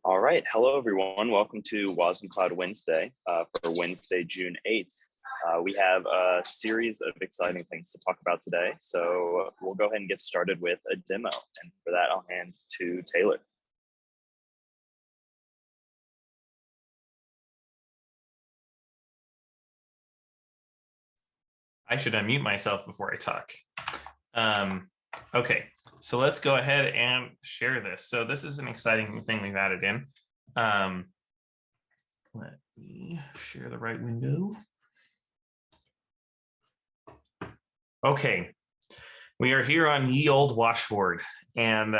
All right. Hello, everyone. Welcome to wasmCloud Wednesday for Wednesday, June 8th. We have a series of exciting things to talk about today. So we'll go ahead and get started with a demo. And for that, I'll hand to Taylor. I should unmute myself before I talk. Okay, so let's go ahead and share this. So this is an exciting new thing we've added in. Let me share the right window. Okay, we are here on Ye Old Washboard, and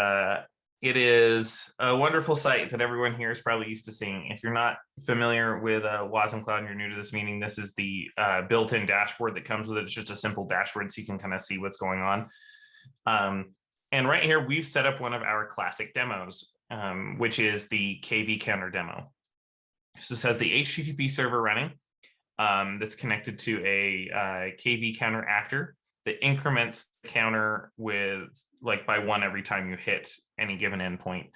it is a wonderful site that everyone here is probably used to seeing. If you're not familiar with wasmCloud and you're new to this meeting, this is the built-in dashboard that comes with it. It's just a simple dashboard so you can kind of see what's going on. And right here, we've set up one of our classic demos, which is the KV counter demo. So this has the HTTP server running that's connected to a KV counter actor that increments the counter with by one every time you hit any given endpoint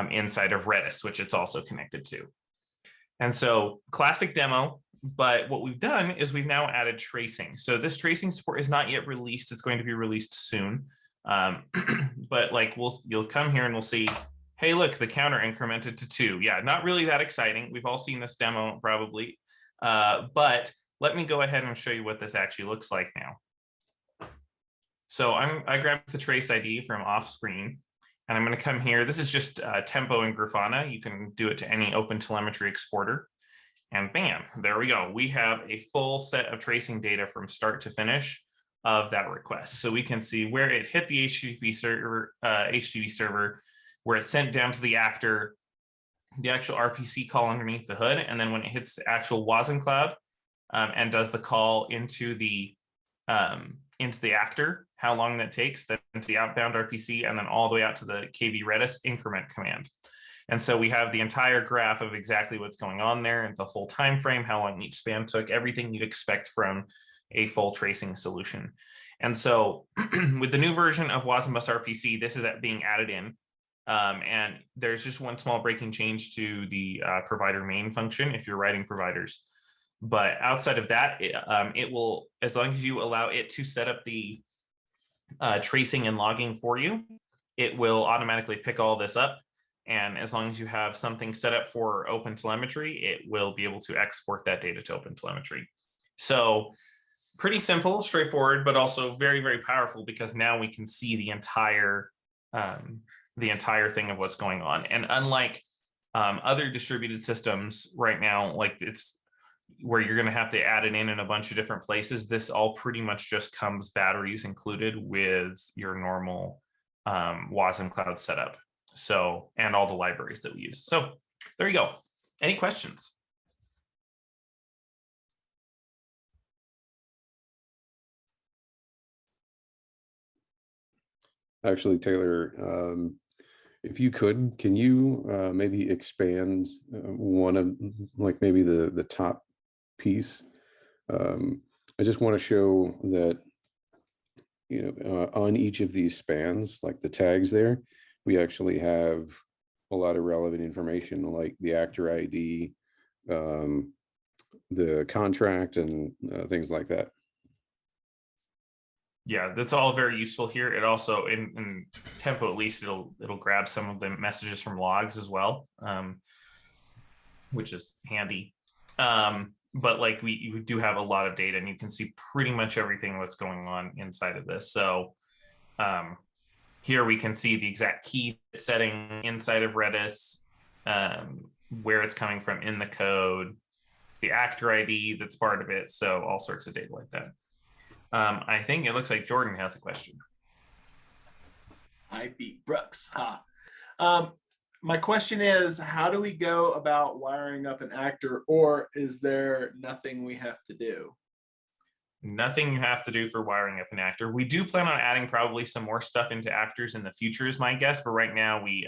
inside of Redis, which it's also connected to. And so classic demo, but what we've done is we've now added tracing. So this tracing support is not yet released. It's going to be released soon. But you'll come here and we'll see, hey, look, the counter incremented to 2. Yeah, not really that exciting. We've all seen this demo probably, but let me go ahead and show you what this actually looks like now. So I grabbed the trace ID from off screen, and I'm going to come here. This is just Tempo and Grafana. You can do it to any OpenTelemetry exporter. And bam, there we go. We have a full set of tracing data from start to finish of that request. So we can see where it hit the HTTP server, where it's sent down to the actor, the actual RPC call underneath the hood, and then when it hits the actual wasmCloud and does the call into the actor, how long that takes, then to the outbound RPC, and then all the way out to the KV Redis increment command. And so we have the entire graph of exactly what's going on there and the whole time frame, how long each span took, everything you'd expect from a full tracing solution. And so with the new version of wasmbus RPC, this is being added in. And there's just one small breaking change to the provider main function if you're writing providers. But outside of that, it will, as long as you allow it to set up the tracing and logging for you, it will automatically pick all this up. And as long as you have something set up for OpenTelemetry, it will be able to export that data to OpenTelemetry. So pretty simple, straightforward, but also very, very powerful because now we can see the entire thing of what's going on. And unlike other distributed systems right now, like it's where you're going to have to add it in a bunch of different places, this all pretty much just comes batteries included with your normal wasmCloud setup. So, and all the libraries that we use. So there you go. Any questions? Actually, Taylor, if you could, can you maybe expand one of maybe the top piece? I just want to show that, on each of these spans, like the tags there, we actually have a lot of relevant information like the actor ID, the contract, and things like that. Yeah, that's all very useful here. It also, in Tempo at least, it'll grab some of the messages from logs as well, which is handy. But we do have a lot of data, and you can see pretty much everything that's going on inside of this. So here we can see the exact key setting inside of Redis, where it's coming from in the code, the actor ID that's part of it. So all sorts of data like that. I think it looks like Jordan has a question. I beat Brooks. My question is, how do we go about wiring up an actor, or is there nothing we have to do? Nothing you have to do for wiring up an actor. We do plan on adding probably some more stuff into actors in the future is my guess, but right now we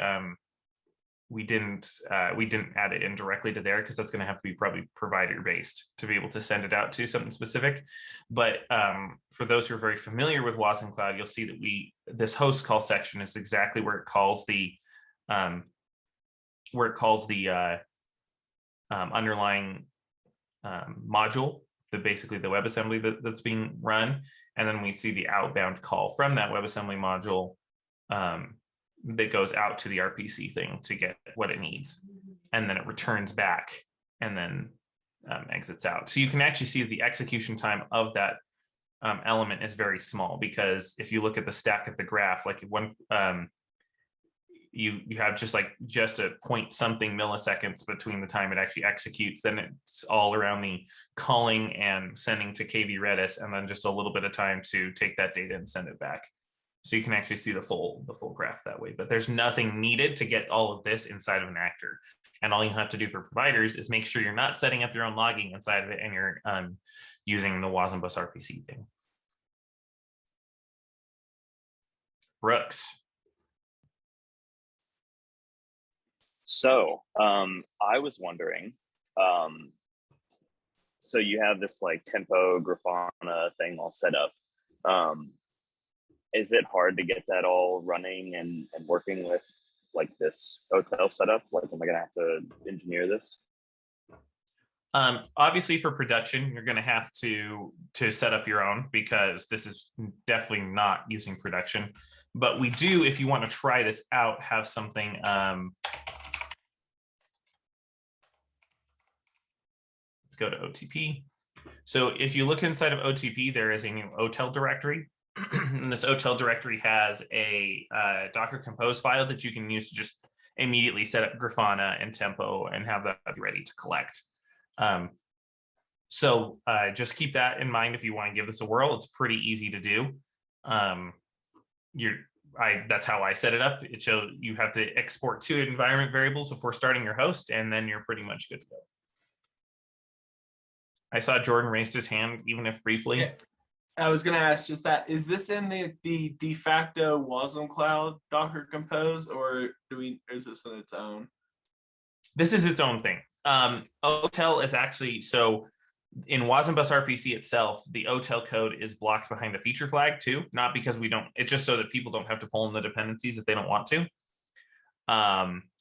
didn't add it in directly to there because that's going to have to be probably provider based to be able to send it out to something specific. But for those who are very familiar with wasmCloud, you'll see that this host call section is exactly where it calls the where it calls the underlying module, basically the WebAssembly that's being run. And then we see the outbound call from that WebAssembly module that goes out to the RPC thing to get what it needs. And then it returns back and then exits out. So you can actually see the execution time of that element is very small, because if you look at the stack of the graph, like one, you have just a point something milliseconds between the time it actually executes, then it's all around the calling and sending to KV Redis, and then just a little bit of time to take that data and send it back. So you can actually see the full graph that way, but there's nothing needed to get all of this inside of an actor. And all you have to do for providers is make sure you're not setting up your own logging inside of it, and you're using the wasm bus RPC thing. Brooks. So I was wondering, so you have this like Tempo Grafana thing all set up. Is it hard to get that all running and working with like this hotel setup? Like, am I gonna have to engineer this? Obviously for production, you're going to have to set up your own, because this is definitely not using production. But we do, if you want to try this out, have something. Let's go to OTP. So if you look inside of OTP, there is a new OTel directory. And this OTel directory has a Docker Compose file that you can use to just immediately set up Grafana and Tempo and have that be ready to collect. So just keep that in mind if you want to give this a whirl. It's pretty easy to do. That's how I set it up. It shows you have to export 2 environment variables before starting your host, and then you're pretty much good to go. I saw Jordan raised his hand, even if briefly. Yeah. I was going to ask just that. Is this in the de facto wasmCloud Docker Compose, or is this in its own? This is its own thing. OTel is actually, so in wasm bus RPC itself, the OTel code is blocked behind a feature flag too, not because we don't, it's just so that people don't have to pull in the dependencies if they don't want to.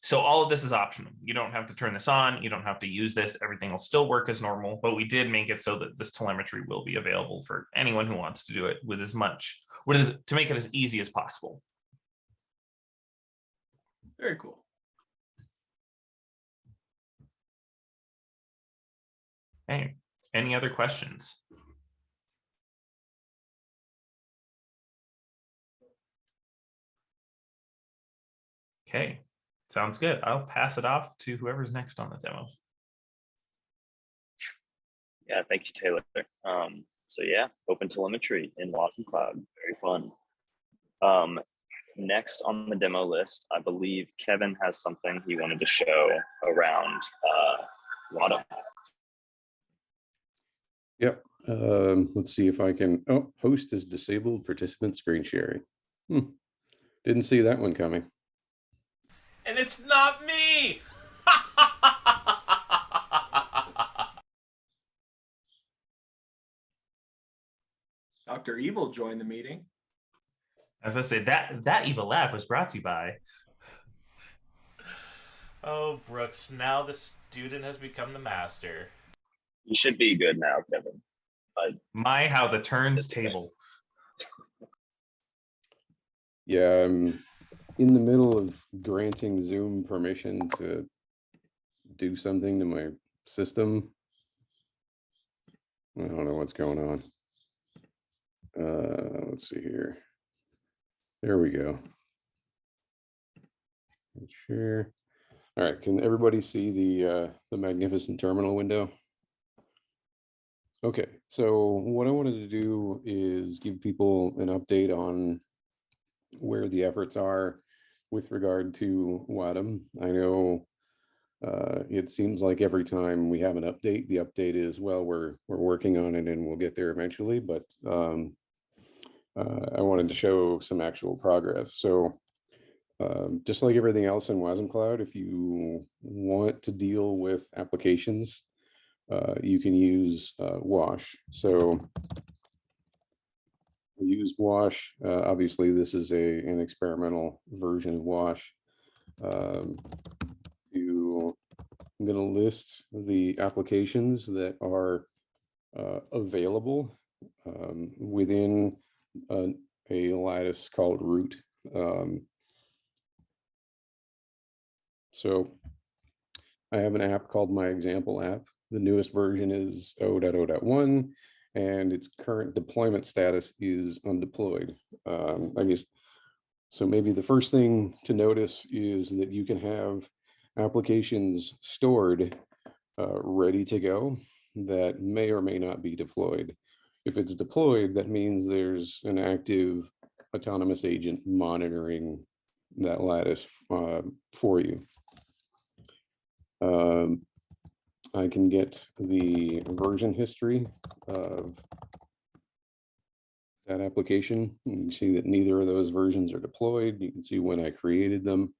So all of this is optional. You don't have to turn this on. You don't have to use this. Everything will still work as normal, but we did make it so that this telemetry will be available for anyone who wants to do it with as much, to make it as easy as possible. Very cool. Hey, any other questions? Okay, sounds good. I'll pass it off to whoever's next on the demo. Yeah, thank you, Taylor. So yeah, open telemetry in wasmCloud, very fun. Next on the demo list, I believe Kevin has something he wanted to show around wadm. Yep. Let's see if I can. Oh, host is disabled, participant screen sharing. Didn't see that one coming. And it's not me. Dr. Evil joined the meeting. I was going to say that evil laugh was brought to you by. Oh, Brooks, now the student has become the master. You should be good now, Kevin. My, how the turns table. Yeah, I'm in the middle of granting Zoom permission to do something to my system. I don't know what's going on. Let's see here. There we go. Share. All right, can everybody see the magnificent terminal window? Okay, so what I wanted to do is give people an update on where the efforts are with regard to wadm. I know it seems like every time we have an update, the update is, well, we're working on it and we'll get there eventually, but I wanted to show some actual progress. So just like everything else in wasmCloud, if you want to deal with applications, you can use wash. So we use wash. Obviously, this is an experimental version of wash to I'm going to list the applications that are available within a lattice called root. So I have an app called My Example app. The newest version is 0.0.1, and its current deployment status is undeployed. I guess so. Maybe the first thing to notice is that you can have applications stored ready to go that may or may not be deployed. If it's deployed, that means there's an active autonomous agent monitoring that lattice for you. I can get the version history of that application. You can see that neither of those versions are deployed. You can see when I created them.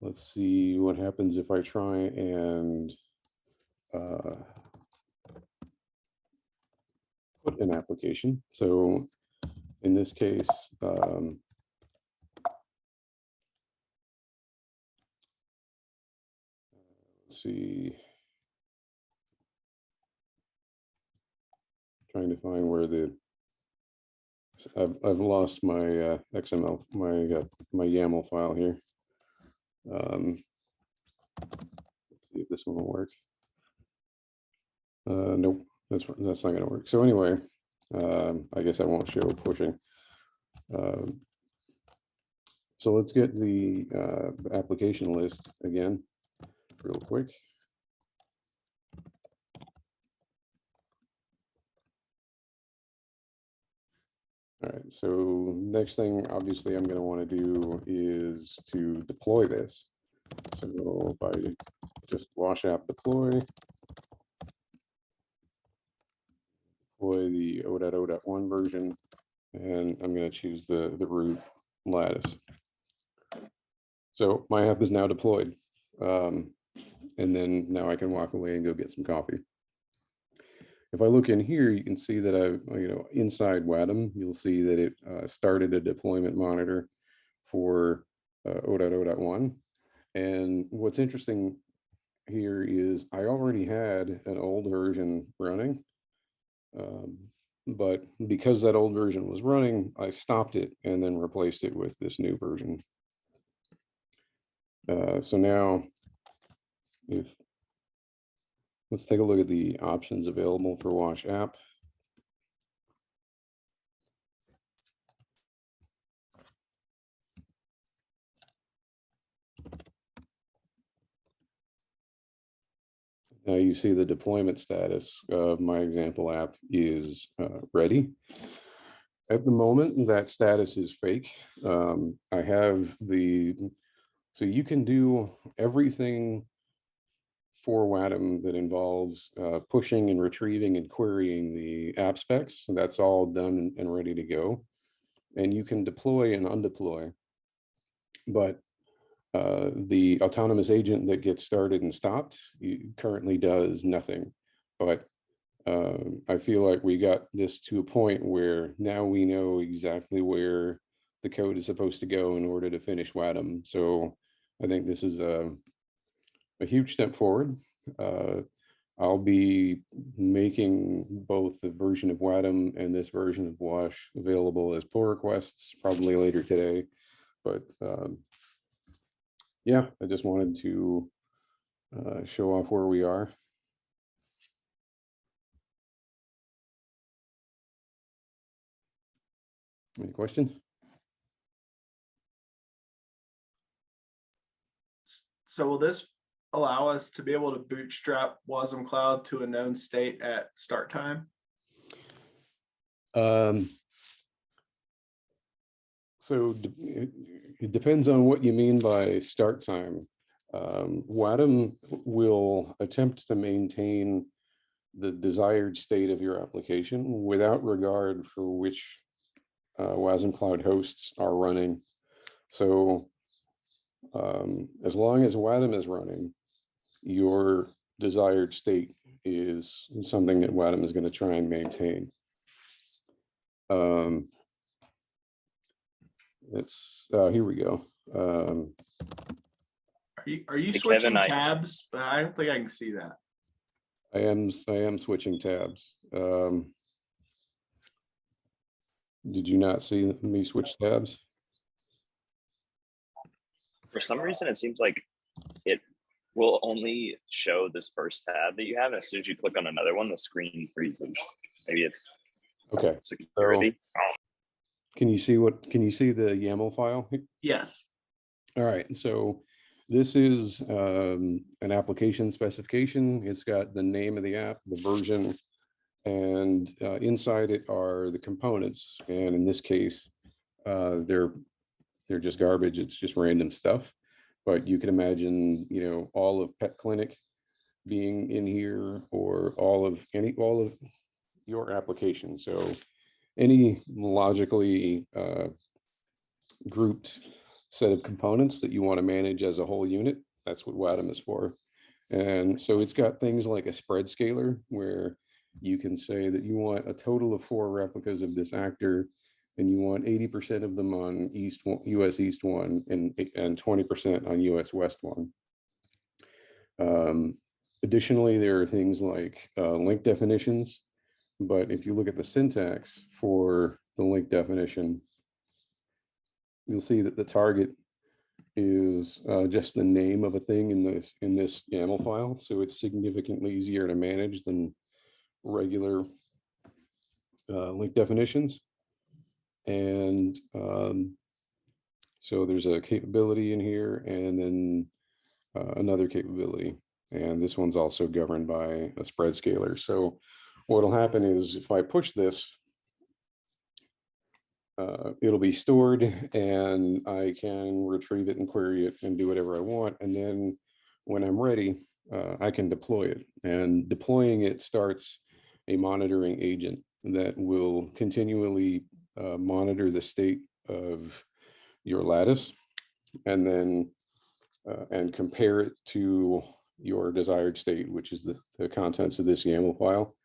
Let's see what happens if I try and put an application. So in this case, let's see, trying to find where I've lost my XML, my YAML file here. Let's see if this one will work. Nope, that's not going to work. So anyway, I guess I won't show pushing. So let's get the application list again, real quick. All right, so next thing, obviously, I'm going to want to do is to deploy this. So if I just wash app deploy the 0.0.1 version, and I'm going to choose the root lattice. So my app is now deployed. And then now I can walk away and go get some coffee. If I look in here, you can see that inside wadm, you'll see that it started a deployment monitor for 0.0.1. And what's interesting here is I already had an old version running, but because that old version was running, I stopped it and then replaced it with this new version. So now, let's take a look at the options available for Wash app. Now you see the deployment status of My Example app is ready. At the moment, that status is fake. I have so you can do everything for wadm that involves pushing and retrieving and querying the app specs. So that's all done and ready to go. And you can deploy and undeploy. But the autonomous agent that gets started and stopped currently does nothing. But I feel like we got this to a point where now we know exactly where the code is supposed to go in order to finish wadm. So I think this is a huge step forward. I'll be making both the version of wadm and this version of Wash available as pull requests probably later today. But yeah, I just wanted to show off where we are. Any questions? So will this allow us to be able to bootstrap wasmCloud to a known state at start time? So it depends on what you mean by start time. wadm will attempt to maintain the desired state of your application without regard for which wasmCloud hosts are running. So as long as wadm is running, your desired state is something that wadm is going to try and maintain. Here we go. Are you Hey, switching Kevin, tabs? But I don't think I can see that. I am switching tabs. Did you not see me switch tabs? For some reason, it seems like it will only show this first tab that you have. And as soon as you click on another one, the screen freezes. Maybe it's Okay. security. Can you see the YAML file? Yes. All right. So this is an application specification. It's got the name of the app, the version, and inside it are the components. And in this case, they're just garbage. It's just random stuff. But you can imagine, all of Pet Clinic being in here, or all of your application. So any logically grouped set of components that you want to manage as a whole unit, that's what wadm is for. And so it's got things like a spread scaler, where you can say that you want a total of 4 replicas of this actor, and you want 80% of them on US East 1 and 20% on US West 1. Additionally, there are things like link definitions, but if you look at the syntax for the link definition, you'll see that the target is just the name of a thing in this YAML file. So it's significantly easier to manage than regular link definitions. And so there's a capability in here, and then another capability. And this one's also governed by a spread scaler. So what'll happen is, if I push this, it'll be stored, and I can retrieve it and query it and do whatever I want. And then when I'm ready, I can deploy it. And deploying it starts a monitoring agent that will continually monitor the state of your lattice, and then and compare it to your desired state, which is the contents of this YAML file.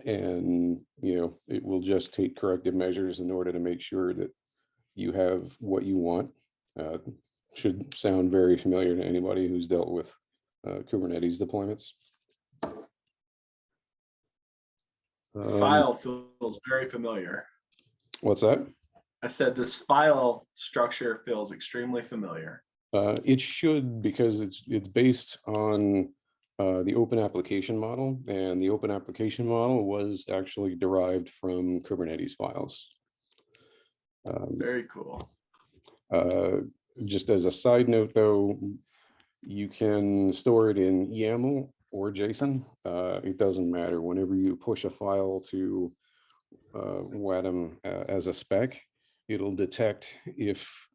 And it will just take corrective measures in order to make sure that you have what you want. Should sound very familiar to anybody who's dealt with Kubernetes deployments. File feels very familiar. What's that? I said this file structure feels extremely familiar. It should, because it's based on the open application model, and the open application model was actually derived from Kubernetes files. Very cool. Just as a side note, though, you can store it in YAML or JSON. It doesn't matter. Whenever you push a file to wadm as a spec, it'll detect if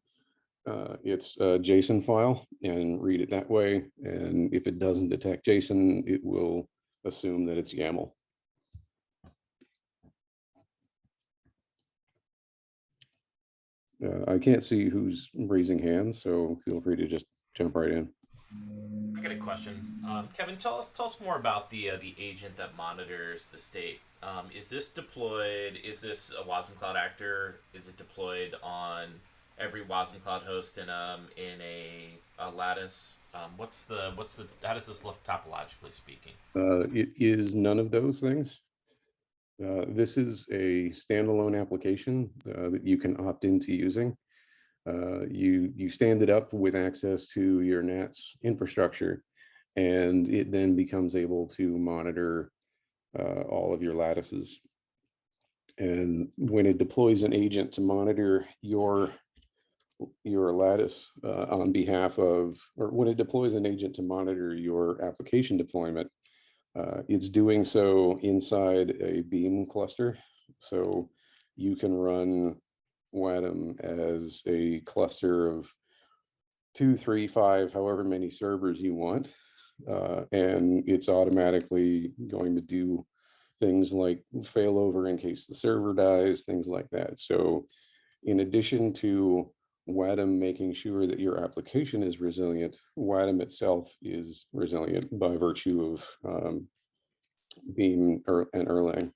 it's a JSON file and read it that way. And if it doesn't detect JSON, it will assume that it's YAML. I can't see who's raising hands, so feel free to just jump right in. I got a question. Kevin, tell us more about the agent that monitors the state. Is this deployed? Is this a wasmCloud actor? Is it deployed on every wasmCloud host in a lattice? How does this look topologically speaking? It is none of those things. This is a standalone application that you can opt into using. You stand it up with access to your NATS infrastructure, and it then becomes able to monitor all of your lattices. And when it deploys an agent to monitor your lattice on behalf of, or when it deploys an agent to monitor your application deployment, it's doing so inside a Beam cluster. So you can run wadm as a cluster of 2, 3, 5, however many servers you want. And it's automatically going to do things like failover in case the server dies, things like that. So in addition to wadm making sure that your application is resilient, wadm itself is resilient by virtue of Beam and Erlang.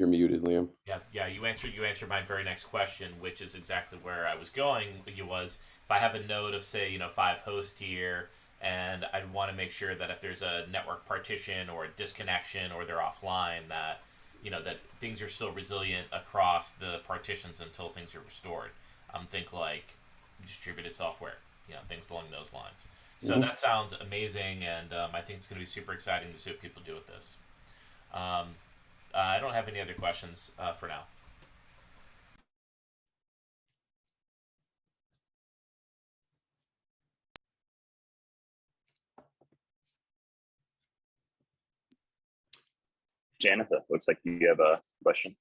You're muted, Liam. Yeah. You answered my very next question, which is exactly where I was going. It was, if I have a node of, say, 5 hosts here, and I want to make sure that if there's a network partition or a disconnection or they're offline, that that things are still resilient across the partitions until things are restored. Think like distributed software, things along those lines. So that sounds amazing, and I think it's going to be super exciting to see what people do with this. I don't have any other questions for now. Janitha, looks like you have a question.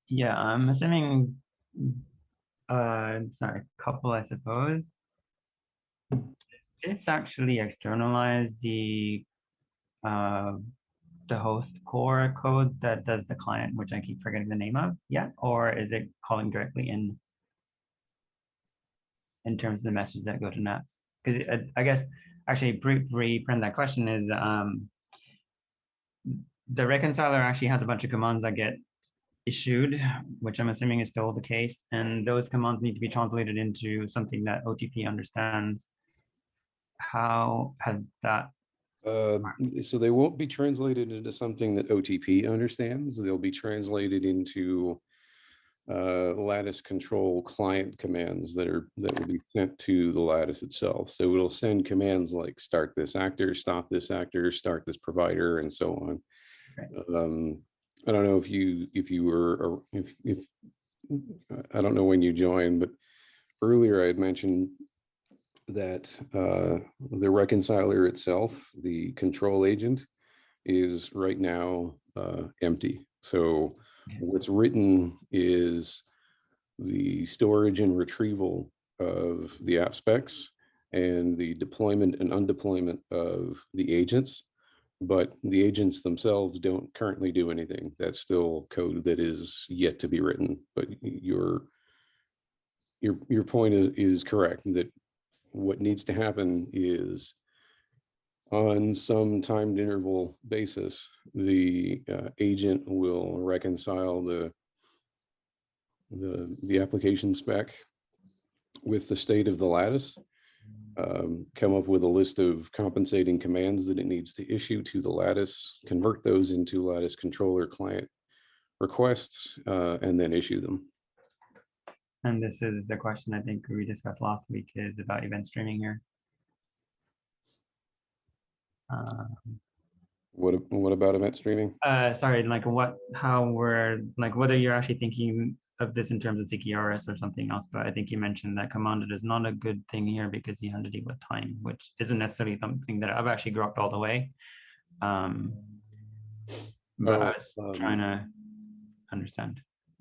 Yeah, I'm assuming it's not a couple, I suppose. Does this actually externalize the host core code that does the client, which I keep forgetting the name of yet, or is it calling directly in terms of the messages that go to NATs? Because I guess actually reprint that question is the reconciler actually has a bunch of commands that get issued, which I'm assuming is still the case, and those commands need to be translated into something that OTP understands. How has that? So they won't be translated into something that OTP understands. They'll be translated into lattice control client commands that will be sent to the lattice itself. So it'll send commands like start this actor, stop this actor, start this provider, and so on. Okay. I don't know if I don't know when you joined, but earlier I had mentioned that the reconciler itself, the control agent, is right now empty. So what's written is the storage and retrieval of the app specs and the deployment and undeployment of the agents. But the agents themselves don't currently do anything. That's still code that is yet to be written. But your point is correct, that what needs to happen is on some timed interval basis, the agent will reconcile the application spec with the state of the lattice, come up with a list of compensating commands that it needs to issue to the lattice, convert those into lattice controller client requests, and then issue them. And this is the question I think we discussed last week, is about event streaming here. What about event streaming? Sorry, like whether you're actually thinking of this in terms of CQRS or something else, but I think you mentioned that commanded is not a good thing here because you have to deal with time, which isn't necessarily something that I've actually grokked all the way. But I was trying to understand.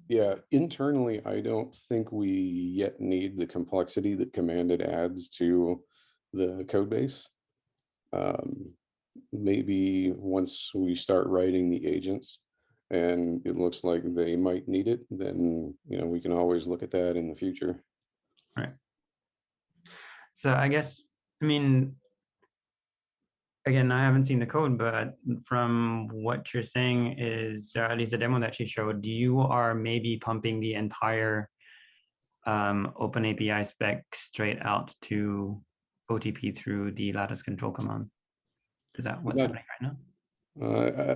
Yeah, internally, I don't think we yet need the complexity that commanded adds to the code base. Maybe once we start writing the agents and it looks like they might need it, then we can always look at that in the future. Right. So I guess, I mean, again, I haven't seen the code, but from what you're saying is, at least the demo that she showed, you are maybe pumping the entire open API spec straight out to OTP through the lattice control command. Is that what's happening right now?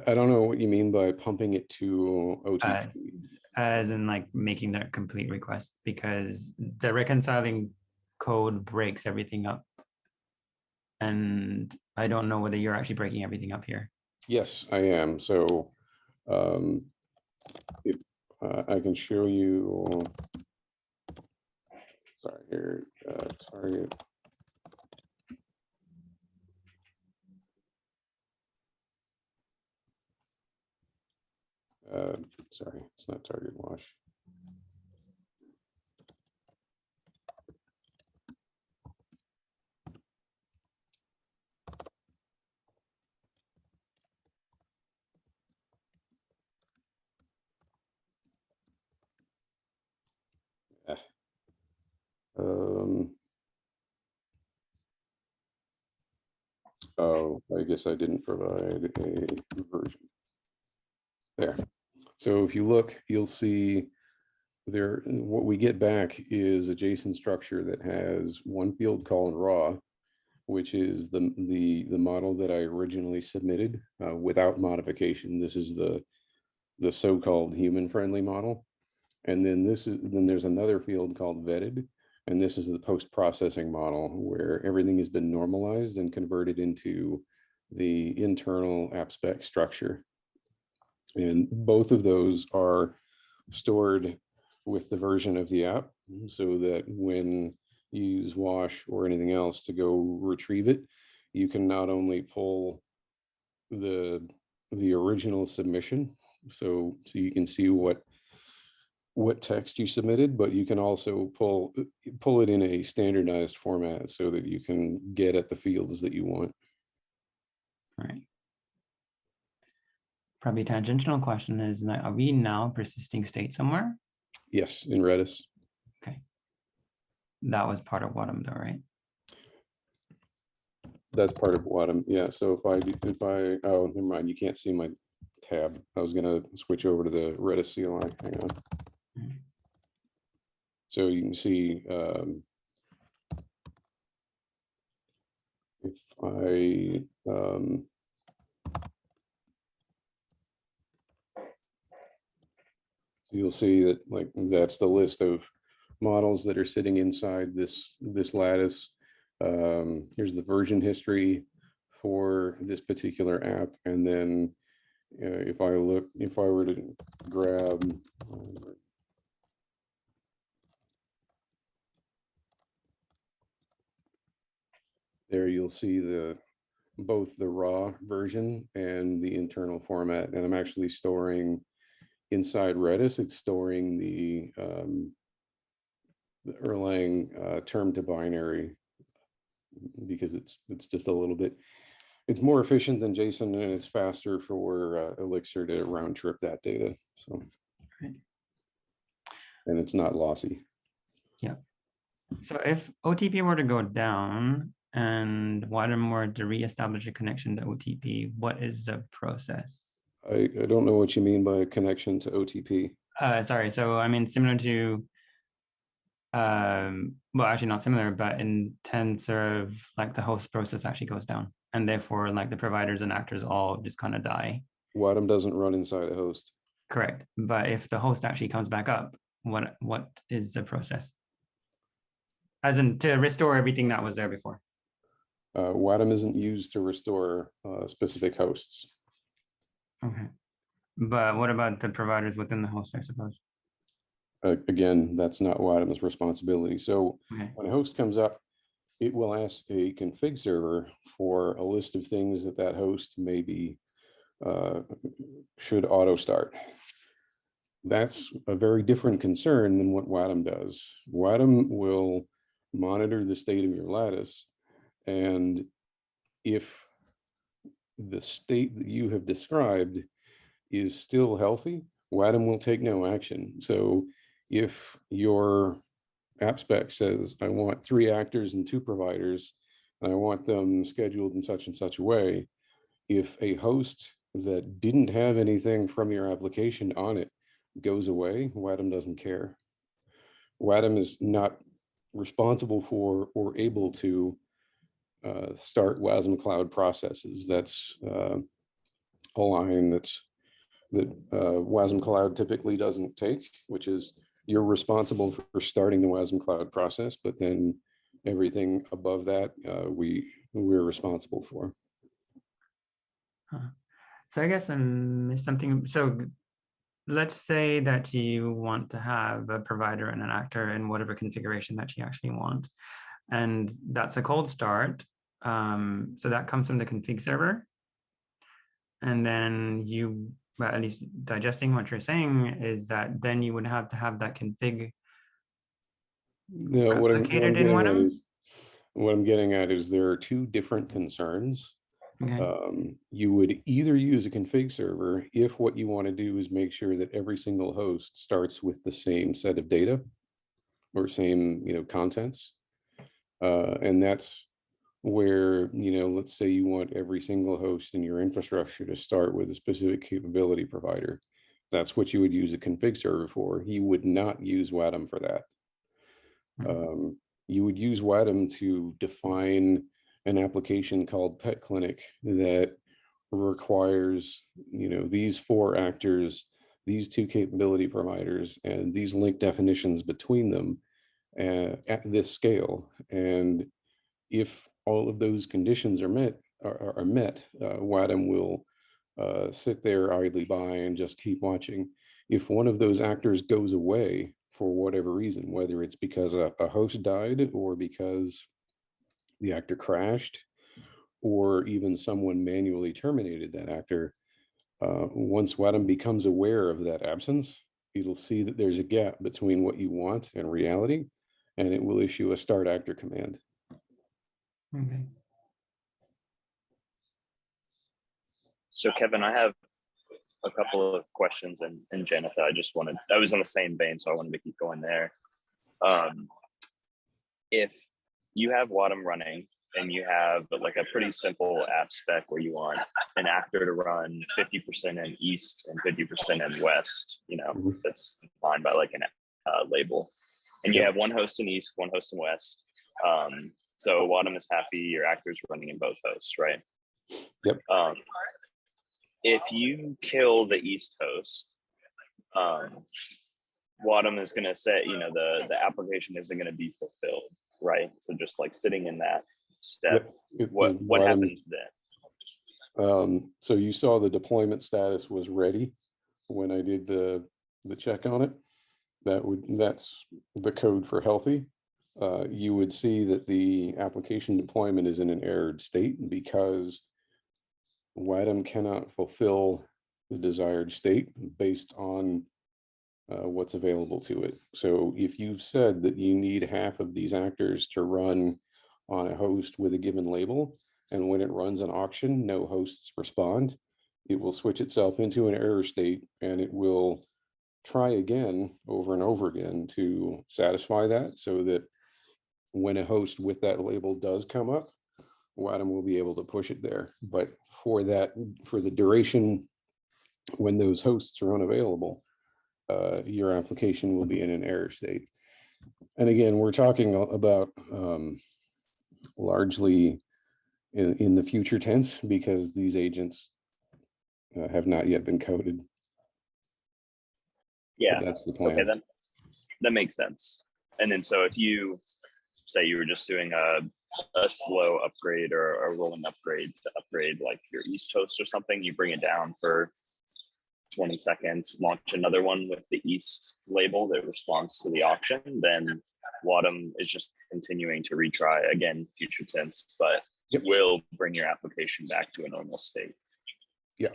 I don't know what you mean by pumping it to OTP. As in like making that complete request, because the reconciling code breaks everything up. And I don't know whether you're actually breaking everything up here. Yes, I am. So if I can show you, sorry, here, target. Sorry, it's not target wash. Oh, I guess I didn't provide a version. There. So if you look, you'll see there, what we get back is a JSON structure that has one field called raw, which is the model that I originally submitted without modification. This is the so-called human-friendly model. And then there's another field called vetted, and this is the post-processing model where everything has been normalized and converted into the internal app spec structure. And both of those are stored with the version of the app, so that when you use Wash or anything else to go retrieve it, you can not only pull the original submission, so you can see what text you submitted, but you can also pull it in a standardized format so that you can get at the fields that you want. Right. Probably tangential question is that, are we now persisting state somewhere? Yes, in Redis. Okay. That was part of wadm though, right? That's part of wadm. Yeah. So if I oh, never mind. You can't see my tab. I was gonna switch over to the Redis CLI. Hang on. So you can see if I you'll see that, like, that's the list of models that are sitting inside this lattice. Here's the version history for this particular app, and then if I were to grab there, you'll see both the raw version and the internal format. And I'm actually storing inside Redis, it's storing the Erlang term to binary, because it's just a little bit, it's more efficient than JSON, and it's faster for Elixir to round trip that data. So, Right. And it's not lossy. Yeah. So if OTP were to go down and wadm were to reestablish a connection to OTP, what is the process? I don't know what you mean by a connection to OTP. Sorry. So I mean, similar to, well, actually not similar, but in terms of like the host process actually goes down, and therefore like the providers and actors all just kind of die. wadm doesn't run inside a host. Correct. But if the host actually comes back up, what is the process? As in to restore everything that was there before. wadm isn't used to restore specific hosts. Okay. But what about the providers within the host, I suppose? Again, that's not wadm's responsibility. So Okay. when a host comes up, it will ask a config server for a list of things that host maybe should auto start. That's a very different concern than what wadm does. wadm will monitor the state of your lattice, and if the state that you have described is still healthy, wadm will take no action. So if your app spec says, I want 3 actors and 2 providers, and I want them scheduled in such and such a way, if a host that didn't have anything from your application on it goes away, wadm doesn't care. wadm is not responsible for or able to start wasmCloud processes. That's a line that wasmCloud typically doesn't take, which is you're responsible for starting the wasmCloud process, but then everything above that we're responsible for. Huh. So I guess I missed something. So let's say that you want to have a provider and an actor in whatever configuration that you actually want, and that's a cold start. So that comes from the config server, and then you, well, at least digesting what you're saying is that then you would have to have that config No, what I'm getting at is there are 2 different concerns. Okay. You would either use a config server if what you want to do is make sure that every single host starts with the same set of data or same, contents. And that's where, let's say you want every single host in your infrastructure to start with a specific capability provider. That's what you would use a config server for. You would not use wadm for that. You would use wadm to define an application called Pet Clinic that requires, these 4 actors, these 2 capability providers, and these link definitions between them at this scale. And if all of those conditions are met, wadm will sit there idly by and just keep watching. If one of those actors goes away for whatever reason, whether it's because a host died or because the actor crashed, or even someone manually terminated that actor, once wadm becomes aware of that absence, it'll see that there's a gap between what you want and reality, and it will issue a start actor command. Okay. So Kevin, I have a couple of questions, and Jennifer, I was on the same vein, so I wanted to keep going there. If you have wadm running and you have like a pretty simple app spec where you want an actor to run 50% in east and 50% in west, that's defined by like an label, and you have one host in east, one host in west. So wadm is happy your actor's running in both hosts, right? Yep. If you kill the east host, wadm is going to say, the application isn't going to be fulfilled, right? So just like sitting in that step, what happens then? So you saw the deployment status was ready when I did the check on it. That's the code for healthy. You would see that the application deployment is in an errored state because wadm cannot fulfill the desired state based on what's available to it. So if you've said that you need half of these actors to run on a host with a given label, and when it runs an auction, no hosts respond, it will switch itself into an error state, and it will try again over and over again to satisfy that, so that when a host with that label does come up, wadm will be able to push it there. But for the duration when those hosts are unavailable, your application will be in an error state. And again, we're talking about largely in the future tense, because these agents have not yet been coded. Yeah, but that's the plan. Okay, that makes sense. And then so if you say you were just doing a slow upgrade or a rolling upgrade to upgrade like your east host or something, you bring it down for 20 seconds, launch another one with the east label that responds to the auction, then wadm is just continuing to retry, again, future tense, but it will bring your application back to a normal state. Yeah.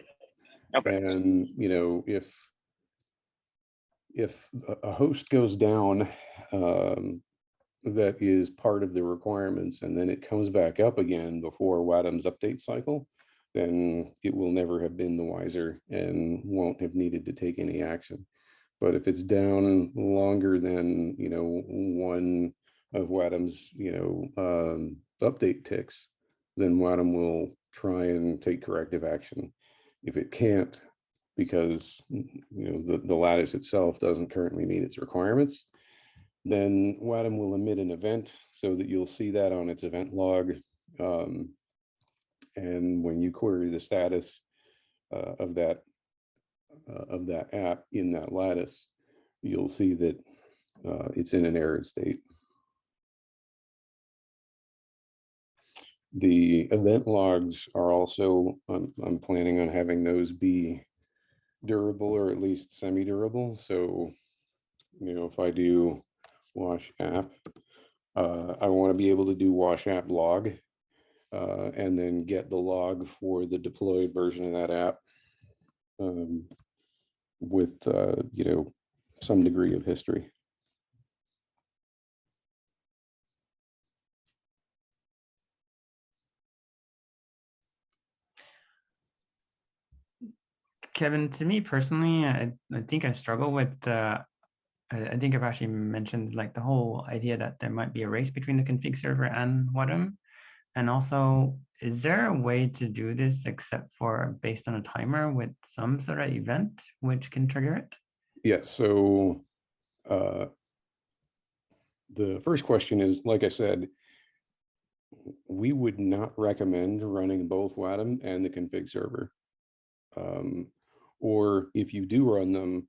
Okay. And if a host goes down, that is part of the requirements, and then it comes back up again before wadm's update cycle, then it will never have been the wiser and won't have needed to take any action. But if it's down longer than one of wadm's update ticks, then wadm will try and take corrective action. If it can't, because the lattice itself doesn't currently meet its requirements, then wadm will emit an event so that you'll see that on its event log. And when you query the status of that app in that lattice, you'll see that it's in an error state. The event logs are also, I'm planning on having those be durable, or at least semi-durable. So, if I do wash app, I want to be able to do wash app log, and then get the log for the deployed version of that app with some degree of history. Kevin, to me personally, I think I struggle with I think I've actually mentioned like the whole idea that there might be a race between the config server and wadm. And also, is there a way to do this except for based on a timer with some sort of event which can trigger it? Yeah, so the first question is, like I said, we would not recommend running both wadm and the config server. Or if you do run them,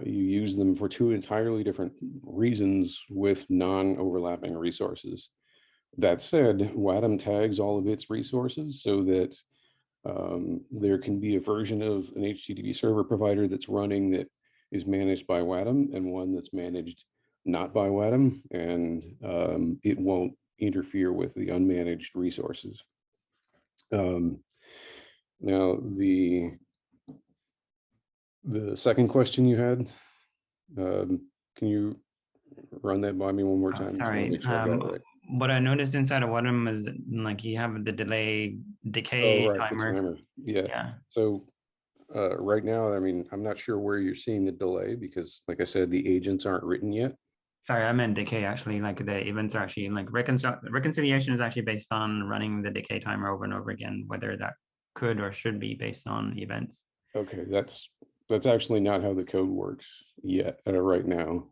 you use them for two entirely different reasons with non-overlapping resources. That said, wadm tags all of its resources so that there can be a version of an HTTP server provider that's running that is managed by wadm and one that's managed not by wadm, and it won't interfere with the unmanaged resources. Now, the second question you had, can you run that by me one more time? Sorry. Make sure I got it right. What I noticed inside of wadm is like you have the delay decay Oh, right, the timer. timer. Yeah. Yeah. So right now, I mean, I'm not sure where you're seeing the delay because, like I said, the agents aren't written yet. Sorry, I meant decay actually. Like the events are actually like reconciliation is actually based on running the decay timer over and over again, whether that could or should be based on events. Okay, that's actually not how the code works yet right now.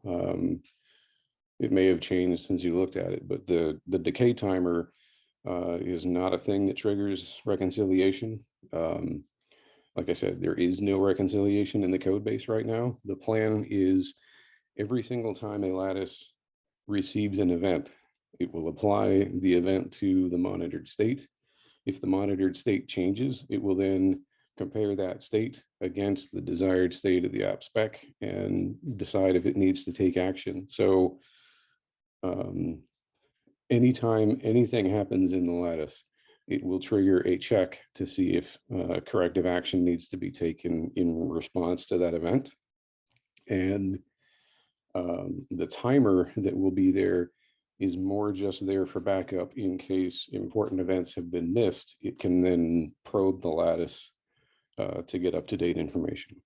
It may have changed since you looked at it, but the decay timer is not a thing that triggers reconciliation. Like I said, there is no reconciliation in the code base right now. The plan is every single time a lattice receives an event, it will apply the event to the monitored state. If the monitored state changes, it will then compare that state against the desired state of the app spec and decide if it needs to take action. So anytime anything happens in the lattice, it will trigger a check to see if corrective action needs to be taken in response to that event. And the timer that will be there is more just there for backup in case important events have been missed. It can then probe the lattice to get up-to-date information.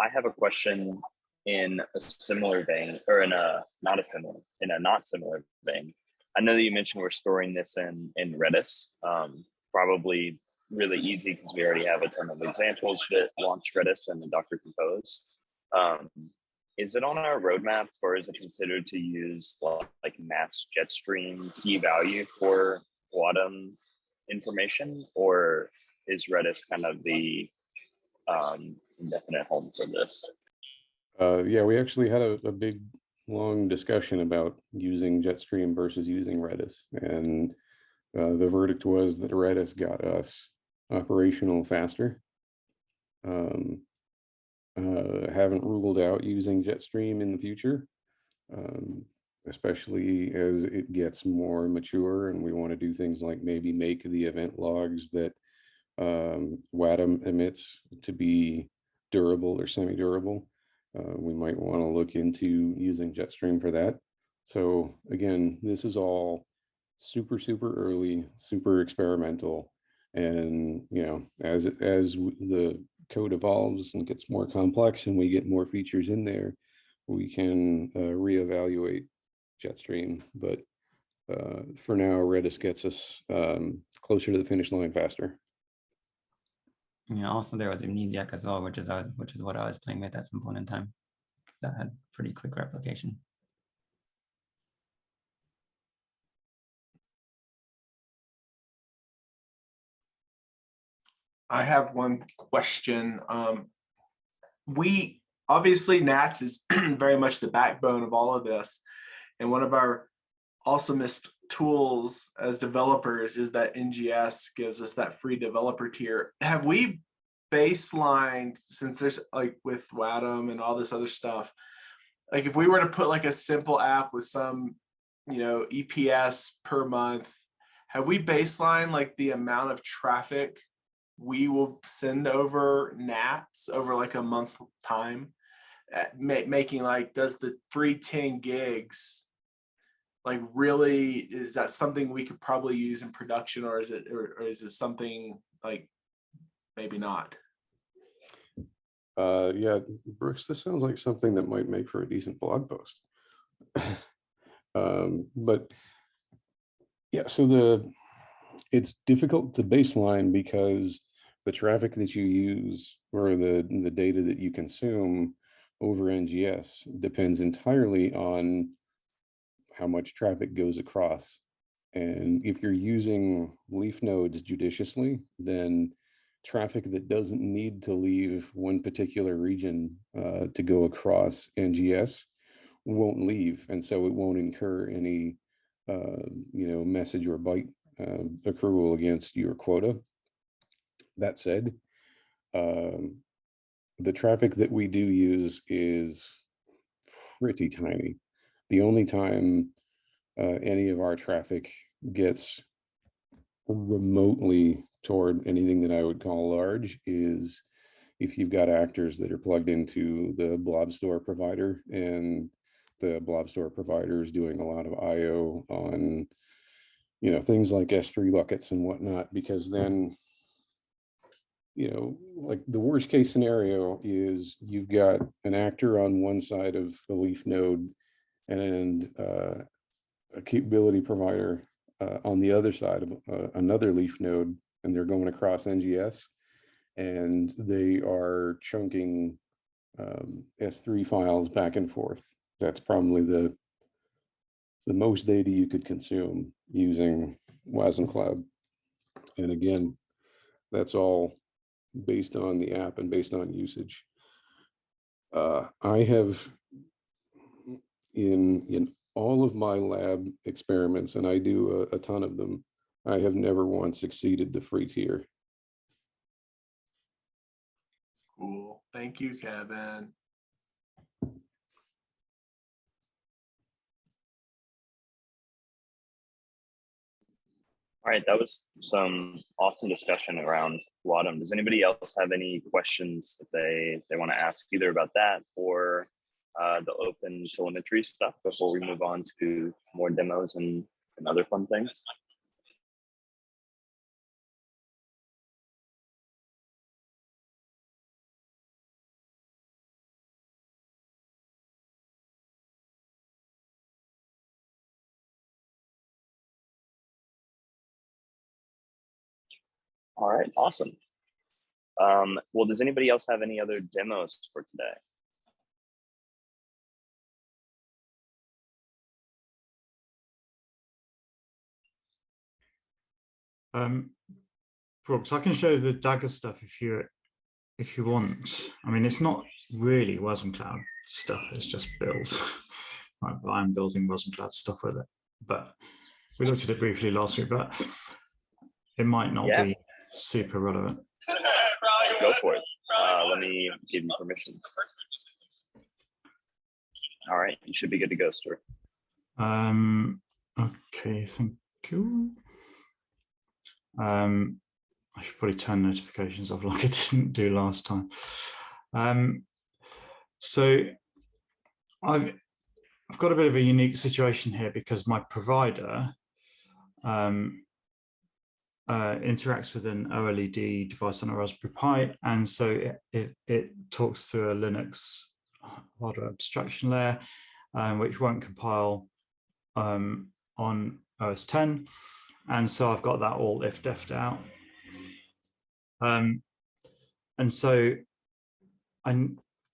I have a question in a similar vein, or in a not similar vein. I know that you mentioned we're storing this in Redis. Probably really easy because we already have a ton of examples that launch Redis and the Docker Compose. Is it on our roadmap, or is it considered to use like mass Jetstream key value for wadm information, or is Redis kind of the indefinite home for this? Yeah, we actually had a big, long discussion about using Jetstream versus using Redis. And the verdict was that Redis got us operational faster. Haven't ruled out using Jetstream in the future, especially as it gets more mature and we want to do things like maybe make the event logs that wadm emits to be durable or semi-durable. We might want to look into using Jetstream for that. So again, this is all super early, super experimental, and as the code evolves and gets more complex and we get more features in there, we can reevaluate Jetstream. But for now, Redis gets us closer to the finish line faster. Yeah, also there was amnesiac as well, which is what I was playing with at some point in time. That had pretty quick replication. I have one question. We obviously Nats is very much the backbone of all of this, and one of our awesomest tools as developers is that NGS gives us that free developer tier. Have we baselined, since there's like with wadm and all this other stuff, like if we were to put like a simple app with some EPS per month, have we baselined like the amount of traffic we will send over Nats over like a month time, making like, does the free 10 gigs like really, is that something we could probably use in production, or is it something like maybe not? Yeah, Brooks, this sounds like something that might make for a decent blog post. But yeah, so it's difficult to baseline because the traffic that you use or the data that you consume over NGS depends entirely on how much traffic goes across. And if you're using leaf nodes judiciously, then traffic that doesn't need to leave one particular region to go across NGS won't leave, and so it won't incur any message or byte accrual against your quota. That said, the traffic that we do use is pretty tiny. The only time any of our traffic gets remotely toward anything that I would call large is if you've got actors that are plugged into the blob store provider, and the blob store provider is doing a lot of IO on, things like S3 buckets and whatnot, because then, like the worst case scenario is you've got an actor on one side of the leaf node and a capability provider on the other side of another leaf node, and they're going across NGS, and they are chunking S3 files back and forth. That's probably the most data you could consume using wasmCloud. And again, that's all based on the app and based on usage. I have in all of my lab experiments, and I do a ton of them, I have never once exceeded the free tier. Cool. Thank you, Kevin. All right, that was some awesome discussion around wadm. Does anybody else have any questions that they want to ask either about that or the open telemetry stuff before we move on to more demos and other fun things? All right, awesome. Well, does anybody else have any other demos for today? Brooks, I can show the Dagger stuff if you want. I mean, it's not really wasmCloud stuff, it's just build. I'm building wasmCloud stuff with it, but we looked at it briefly last week, but it might not be super relevant. Go for it. Let me give you permissions. All right, you should be good to go, Stuart. Okay, thank you. I should probably turn notifications off like I didn't do last time. So I've got a bit of a unique situation here because my provider interacts with an OLED device on a Raspberry Pi, and so it talks through a Linux hardware abstraction layer, which won't compile on OS 10, and so I've got that all if-def'd out. And so I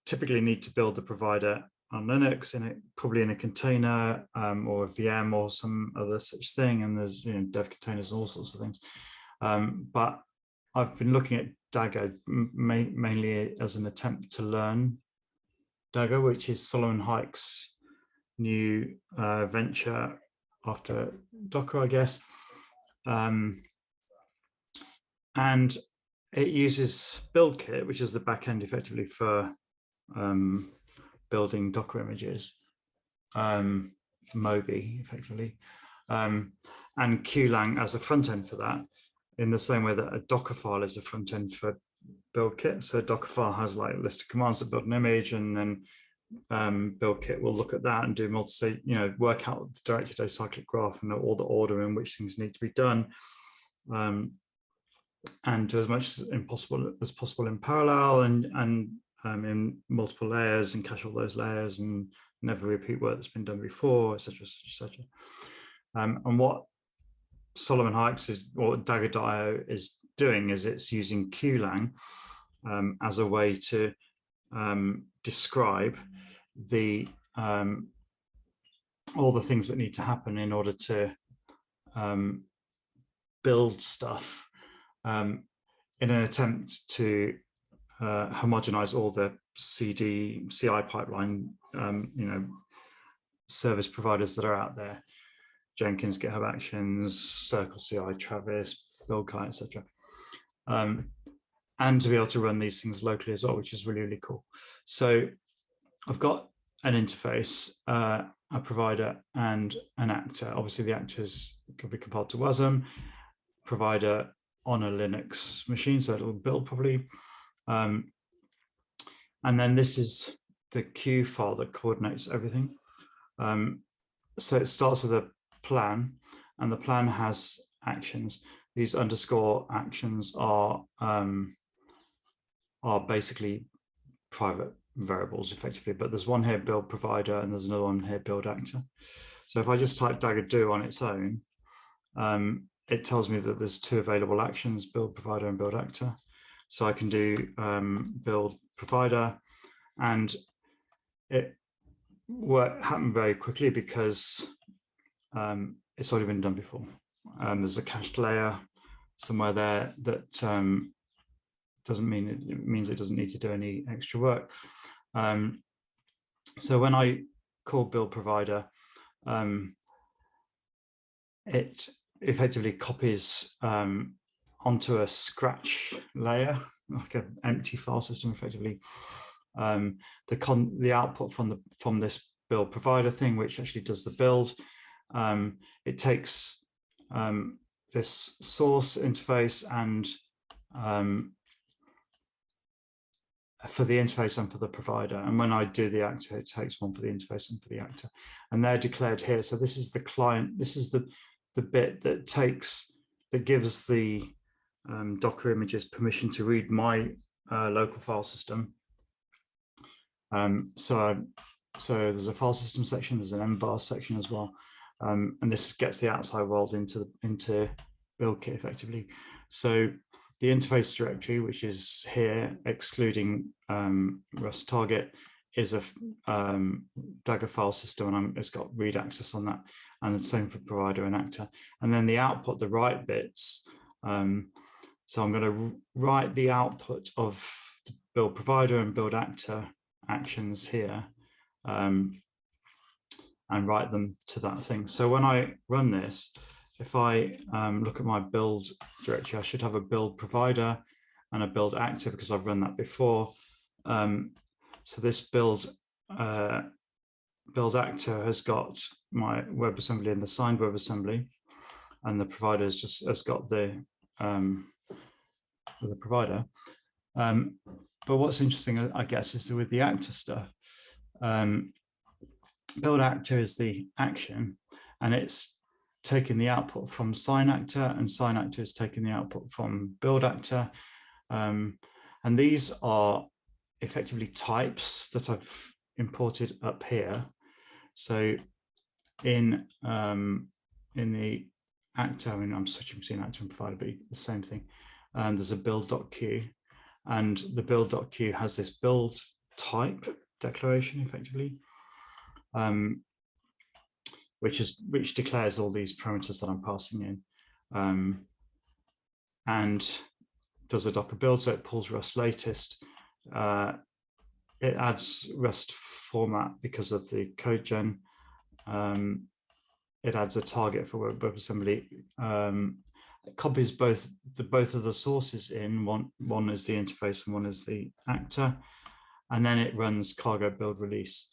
typically need to build the provider on Linux, probably in a container or a VM or some other such thing, and there's dev containers and all sorts of things. But I've been looking at Dagger mainly as an attempt to learn Dagger, which is Solomon Hike's new venture after Docker, I guess. And it uses BuildKit, which is the backend effectively for building Docker images, Moby effectively, and QLang as a front end for that, in the same way that a Docker file is a front end for BuildKit. So a Docker file has like a list of commands that build an image, and then build kit will look at that and do work out the directed acyclic graph and all the order in which things need to be done, and do as much as possible in parallel and in multiple layers, and cache all those layers and never repeat work that's been done before, etc., etc. And what Solomon Hikes is, or Dagger.io is doing, is it's using QLang as a way to describe the all the things that need to happen in order to build stuff in an attempt to homogenize all the CI pipeline service providers that are out there: Jenkins, GitHub Actions, Circle CI, Travis, BuildKite, etc. And to be able to run these things locally as well, which is really, really cool. So I've got an interface, a provider, and an actor. Obviously, the actors can be compiled to wasm. Provider on a Linux machine, so it'll build properly. And then this is the Q file that coordinates everything. So it starts with a plan, and the plan has actions. These underscore actions are basically private variables effectively, but there's one here, build provider, and there's another one here, build actor. So if I just type Dagger do on its own, it tells me that there's two available actions, build provider and build actor. So I can do build provider, and it happened very quickly because it's already been done before. There's a cached layer somewhere there that doesn't mean it means it doesn't need to do any extra work. So when I call build provider, it effectively copies onto a scratch layer, like an empty file system, effectively. The output from this build provider thing, which actually does the build, it takes this source interface and for the interface and for the provider. And when I do the actor, it takes one for the interface and for the actor. And they're declared here. So this is the client. This is the bit that gives the Docker images permission to read my local file system. So there's a file system section, there's an mvar section as well. And this gets the outside world into BuildKit effectively. So the interface directory, which is here, excluding Rust target, is a Dagger file system, and it's got read access on that, and the same for provider and actor. And then the output, the write bits. So I'm going to write the output of the build provider and build actor actions here, and write them to that thing. So when I run this, if I look at my build directory, I should have a build provider and a build actor because I've run that before. So this build actor has got my WebAssembly and the signed WebAssembly, and the provider has got the provider. But what's interesting, I guess, is that with the actor stuff, build actor is the action, and it's taking the output from sign actor, and sign actor is taking the output from build actor. And these are effectively types that I've imported up here. So in the actor, I mean, I'm switching between actor and provider, but the same thing. And there's a build.q, and the build.q has this build type declaration effectively, which declares all these parameters that I'm passing in, and does a Docker build, so it pulls Rust latest. It adds Rust format because of the code gen. It adds a target for WebAssembly. It copies both of the sources in. One is the interface and one is the actor, and then it runs cargo build release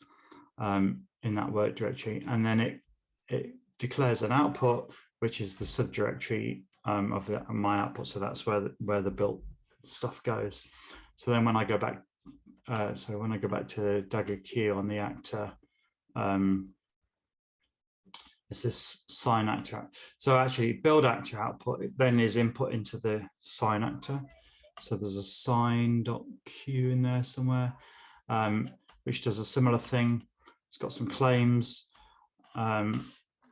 in that work directory, and then it declares an output, which is the subdirectory of my output. So that's where the built stuff goes. So then when I go back so when I go back to Dagger queue on the actor, it's this sign actor. So actually build actor output then is input into the sign actor. So there's a sign.q in there somewhere, which does a similar thing. It's got some claims, the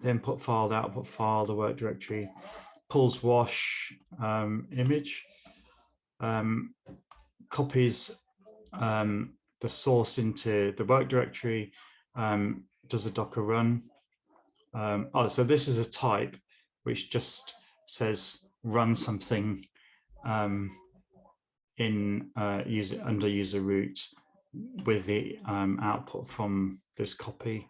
input file, the output file, the work directory, pulls wash image, copies the source into the work directory, does a Docker run. So this is a type which just says run something in under user root with the output from this copy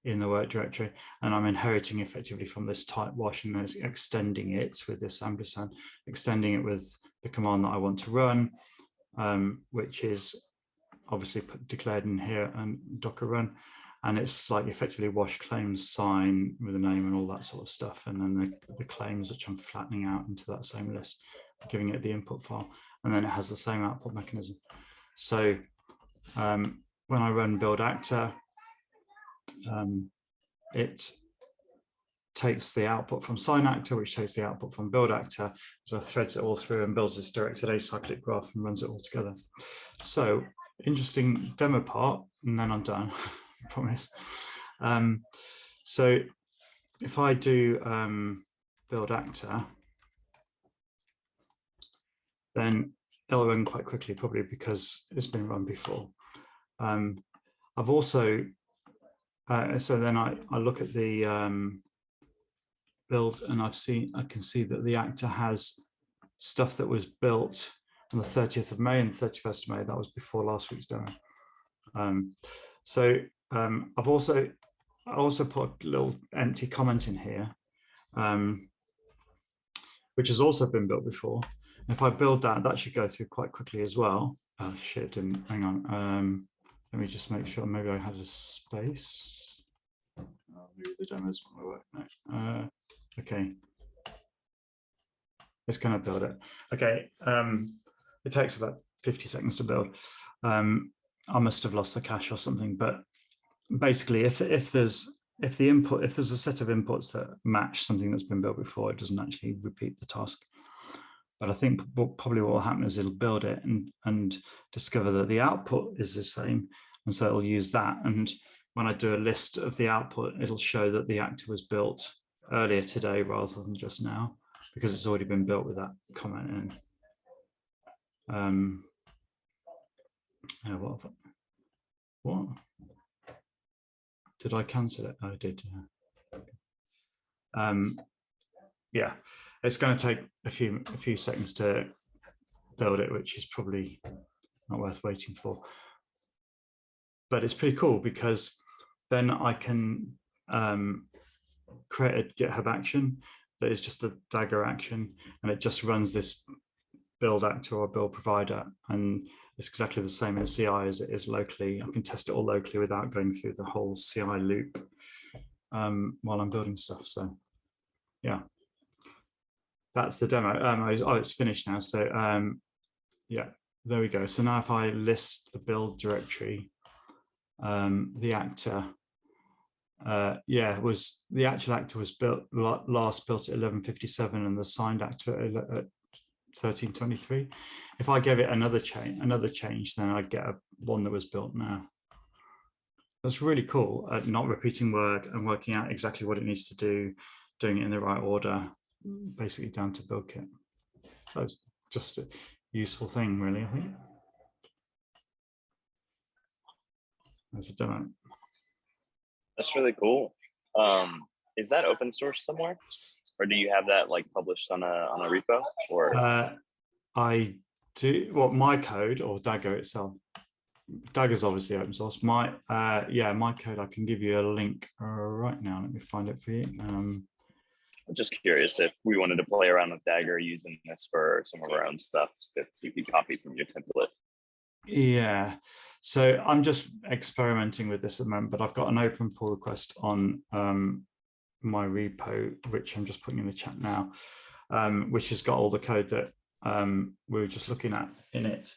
in the work directory, and I'm inheriting effectively from this type wash and extending it with this ampersand, extending it with the command that I want to run, which is obviously declared in here and Docker run, and it's like effectively wash claims sign with a name and all that sort of stuff, and then the claims which I'm flattening out into that same list, giving it the input file, and then it has the same output mechanism. So when I run build actor, it takes the output from sign actor, which takes the output from build actor, so threads it all through and builds this directed acyclic graph and runs it all together. So interesting demo part, and then I'm done, I promise. So if I do build actor, then it'll run quite quickly, probably because it's been run before. I've also, so then I look at the build, and I can see that the actor has stuff that was built on the 30th of May and 31st of May. That was before last week's demo. I've also put a little empty comment in here, which has also been built before. If I build that, that should go through quite quickly as well. Oh shit, didn't, hang on. Let me just make sure, maybe I had a space. Maybe the demos won't work. No. Okay. It's gonna build it. Okay, it takes about 50 seconds to build. I must have lost the cache or something, but basically if there's a set of inputs that match something that's been built before, it doesn't actually repeat the task. But I think probably what will happen is it'll build it and discover that the output is the same, and so it'll use that. And when I do a list of the output, it'll show that the actor was built earlier today rather than just now, because it's already been built with that comment in. What? Did I cancel it? I did. Yeah, it's going to take a few seconds to build it, which is probably not worth waiting for. But it's pretty cool because then I can create a GitHub action that is just a Dagger action, and it just runs this build actor or build provider, and it's exactly the same in CI as it is locally. I can test it all locally without going through the whole CI loop while I'm building stuff. So yeah, that's the demo. Oh, it's finished now. So yeah, there we go. So now if I list the build directory, the actor, yeah, the actual actor was last built at 11:57, and the signed actor at 13:23. If I gave it another change, then I'd get one that was built now. That's really cool at not repeating work and working out exactly what it needs to do, doing it in the right order, basically down to build kit. That's just a useful thing, really, I think. That's a demo. That's really cool. Is that open source somewhere, or do you have that like published on a repo? Or I do. What, my code or Dagger itself? Dagger's obviously open source. My code. I can give you a link right now. Let me find it for you. I'm just curious if we wanted to play around with Dagger using this for some of our own stuff, if you could copy from your template. Yeah, so I'm just experimenting with this at the moment, but I've got an open pull request on my repo, which I'm just putting in the chat now, which has got all the code that we were just looking at in it.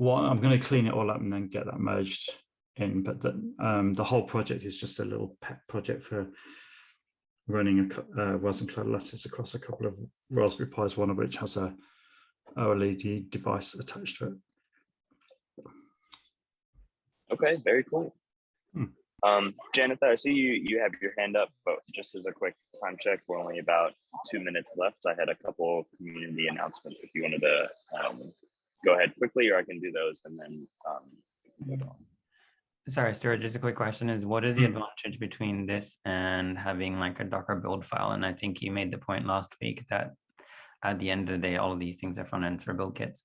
I'm going to clean it all up and then get that merged in. But the whole project is just a little pet project for running a wasmCloud letters across a couple of Raspberry Pis, one of which has a OLED device attached to it. Okay, very cool. Hmm. Janet, I see you have your hand up, but just as a quick time check, we're only about 2 minutes left. I had a couple community announcements if you wanted to go ahead quickly, or I can do those and then move on. Sorry, Stuart, just a quick question is what is the advantage between this and having like a Docker build file? And I think you made the point last week that at the end of the day, all of these things are front ends for build kits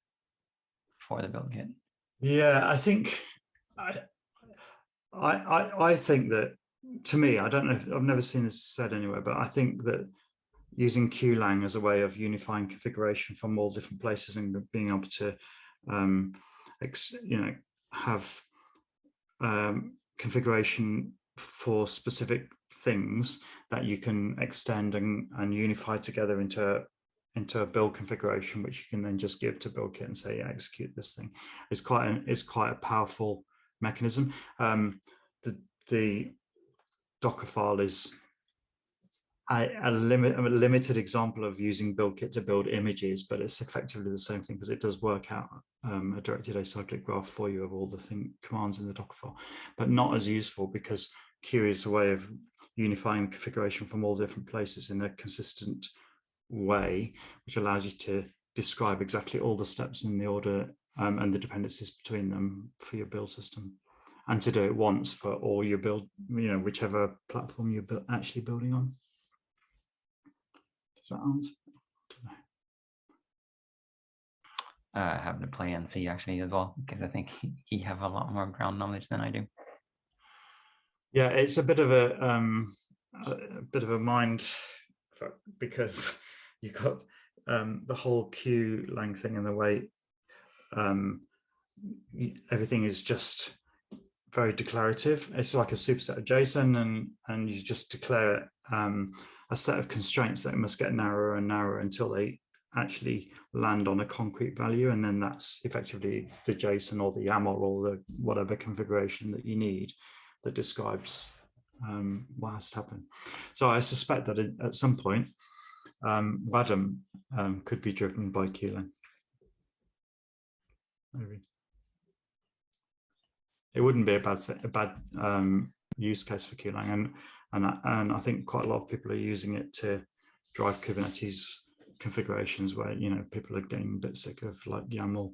for the build kit. Yeah, I think I think that, to me, I don't know if I've never seen this said anywhere, but I think that using QLang as a way of unifying configuration from all different places and being able to have configuration for specific things that you can extend and unify together into a build configuration, which you can then just give to BuildKit and say, yeah, execute this thing, is quite a powerful mechanism. The Docker file is a limited example of using BuildKit to build images, but it's effectively the same thing because it does work out a directed acyclic graph for you of all the commands in the Docker file, but not as useful because Q is a way of unifying configuration from all different places in a consistent way, which allows you to describe exactly all the steps in the order and the dependencies between them for your build system, and to do it once for all your build, whichever platform you're actually building on. Does that answer? I have to play and see actually as well, because I think he have a lot more ground knowledge than I do. Yeah, it's a bit of a mind fuck, because you've got the whole QLang thing in the way everything is just very declarative. It's like a superset of JSON, and you just declare a set of constraints that must get narrower and narrower until they actually land on a concrete value, and then that's effectively the JSON or the YAML or the whatever configuration that you need that describes what has to happen. So I suspect that at some point wadm could be driven by QLang. Maybe. It wouldn't be a bad use case for QLang, and I think quite a lot of people are using it to drive Kubernetes configurations where people are getting a bit sick of like YAML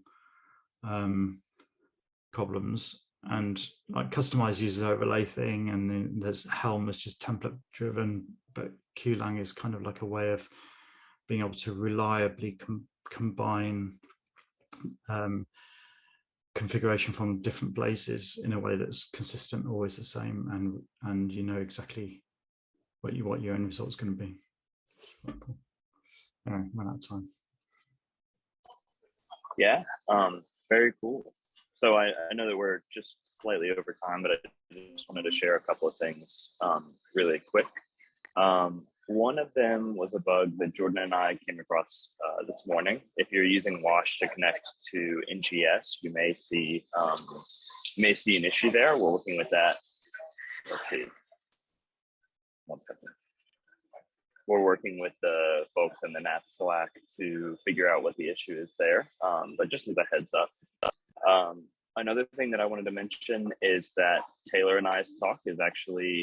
problems, and like customized user overlay thing, and then there's Helm that's just template driven, but QLang is kind of like a way of being able to reliably combine configuration from different places in a way that's consistent, always the same, and you know exactly what your end result is going to be. Cool. Anyway, run out of time. Yeah, very cool. So I know that we're just slightly over time, but I just wanted to share a couple of things really quick. One of them was a bug that Jordan and I came across this morning. If you're using Wash to connect to NGS, you may see an issue there. We're working with that. Let's see. 1 second. We're working with the folks in the NAT Slack to figure out what the issue is there. But just as a heads up. Another thing that I wanted to mention is that Taylor and my talk is actually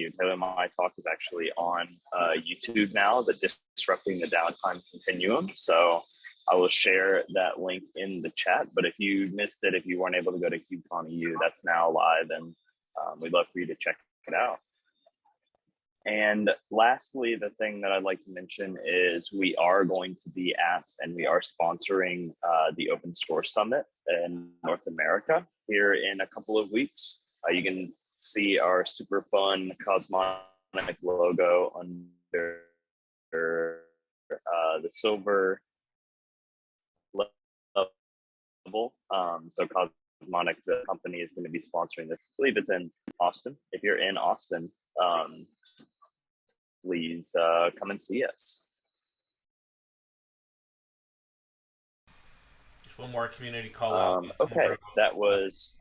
on YouTube now, the Disrupting the Downtime Continuum. So I will share that link in the chat. But if you missed it, if you weren't able to go to KubeCon EU, that's now live, and we'd love for you to check it out. And lastly, the thing that I'd like to mention is we are going to be at, and we are sponsoring the Open Source Summit in North America here in a couple of weeks. You can see our super fun Cosmonic logo under the silver level. So Cosmonic, the company, is going to be sponsoring this. I believe it's in Austin. If you're in Austin, please come and see us. One more community call out. Okay, that was.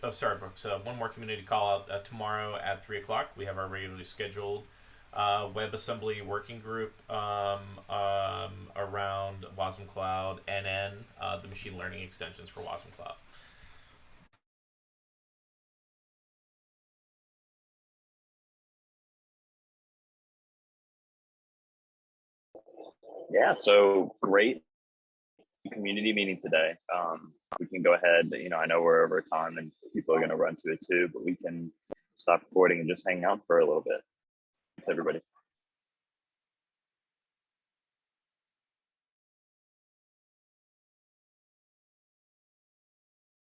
Oh, sorry, Brooks. One more community call out tomorrow at 3 o'clock. We have our regularly scheduled WebAssembly working group around wasmCloud NN, the machine learning extensions for wasmCloud. Yeah, so great community meeting today. We can go ahead, I know we're over time and people are going to run to it too, but we can stop recording and just hang out for a little bit. Thanks, everybody.